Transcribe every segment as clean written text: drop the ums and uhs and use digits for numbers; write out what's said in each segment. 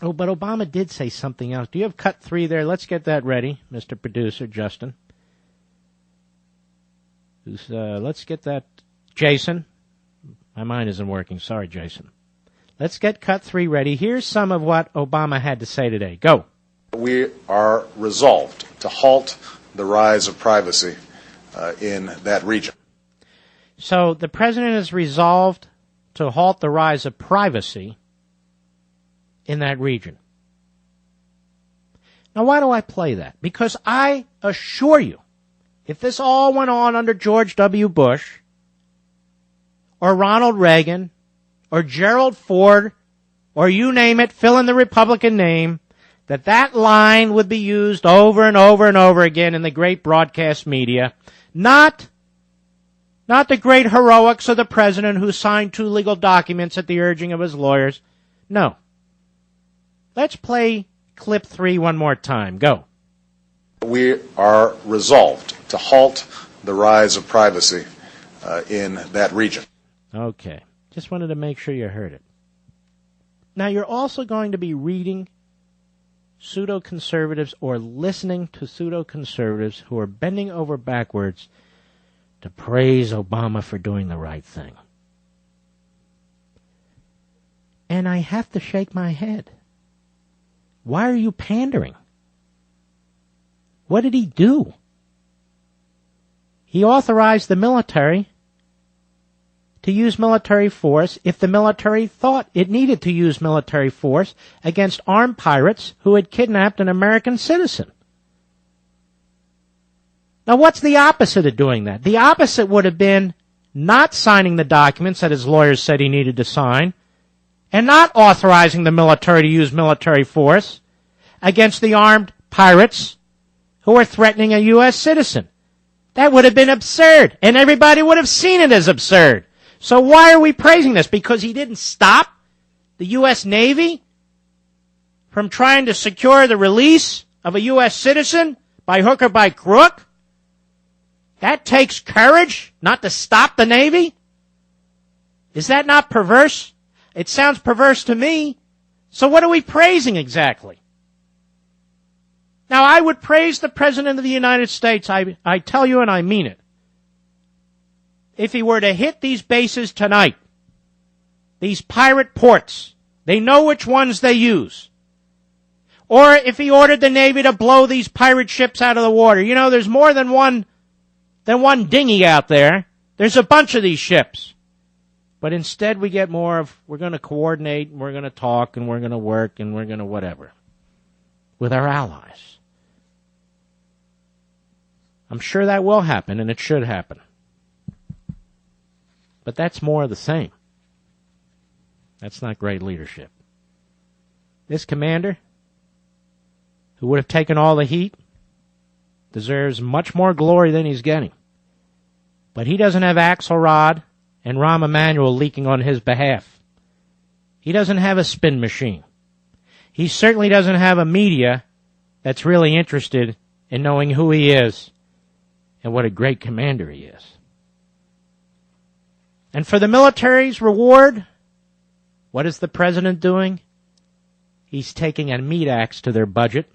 Oh, but Obama did say something else. Do you have cut 3 there? Let's get that ready, Mr. Producer, Justin. Let's get that. Jason. My mind isn't working. Sorry, Jason. Let's get cut 3 ready. Here's some of what Obama had to say today. Go. We are resolved to halt the rise of privacy in that region. So the president is resolved to halt the rise of privacy in that region. Now, why do I play that? Because I assure you, if this all went on under George W. Bush or Ronald Reagan or Gerald Ford or you name it, fill in the Republican name, that line would be used over and over and over again in the great broadcast media. Not the great heroics of the president who signed 2 legal documents at the urging of his lawyers. No. Let's play clip 3 one more time. Go. We are resolved to halt the rise of privacy in that region. Okay. Just wanted to make sure you heard it. Now, you're also going to be reading pseudo-conservatives or listening to pseudo-conservatives who are bending over backwards to praise Obama for doing the right thing. And I have to shake my head. Why are you pandering? What did he do? He authorized the military to use military force if the military thought it needed to use military force against armed pirates who had kidnapped an American citizen. Now, what's the opposite of doing that? The opposite would have been not signing the documents that his lawyers said he needed to sign and not authorizing the military to use military force against the armed pirates who were threatening a U.S. citizen. That would have been absurd, and everybody would have seen it as absurd. So why are we praising this? Because he didn't stop the U.S. Navy from trying to secure the release of a U.S. citizen by hook or by crook? That takes courage not to stop the Navy? Is that not perverse? It sounds perverse to me. So what are we praising exactly? Now, I would praise the President of the United States, I tell you and I mean it, if he were to hit these bases tonight, these pirate ports, they know which ones they use. Or if he ordered the Navy to blow these pirate ships out of the water. You know, there's more than one dinghy out there. There's a bunch of these ships. But instead we get more of, we're going to coordinate, and we're going to talk, and we're going to work, and we're going to whatever with our allies. I'm sure that will happen, and it should happen. But that's more of the same. That's not great leadership. This commander, who would have taken all the heat, deserves much more glory than he's getting. But he doesn't have Axelrod and Rahm Emanuel leaking on his behalf. He doesn't have a spin machine. He certainly doesn't have a media that's really interested in knowing who he is and what a great commander he is. And for the military's reward, what is the president doing? He's taking a meat axe to their budget,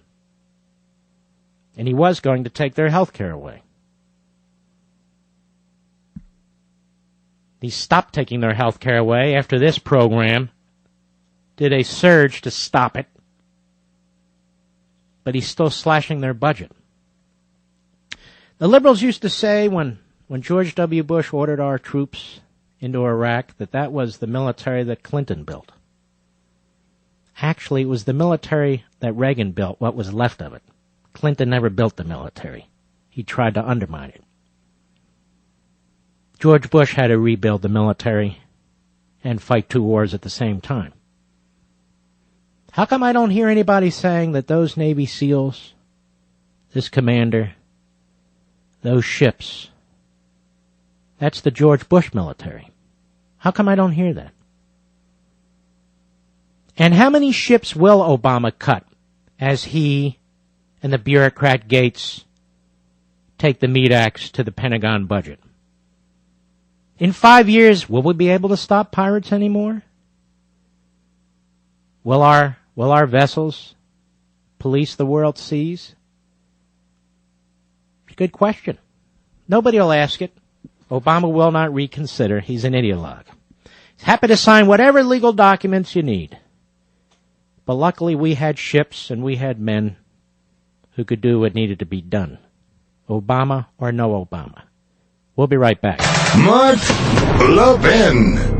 and he was going to take their health care away. He stopped taking their health care away after this program did a surge to stop it, but he's still slashing their budget. The liberals used to say when George W. Bush ordered our troops into Iraq that was the military that Clinton built. Actually, it was the military that Reagan built, what was left of it. Clinton never built the military. He tried to undermine it. George Bush had to rebuild the military and fight 2 wars at the same time. How come I don't hear anybody saying that those Navy SEALs, this commander, those ships, that's the George Bush military? How come I don't hear that? And how many ships will Obama cut as he and the bureaucrat Gates take the meat axe to the Pentagon budget? In 5 years, will we be able to stop pirates anymore? Will our Will our vessels police the world seas? Good question. Nobody will ask it. Obama will not reconsider. He's an ideologue. He's happy to sign whatever legal documents you need. But luckily we had ships and we had men who could do what needed to be done. Obama or no Obama. We'll be right back. Mark Levin.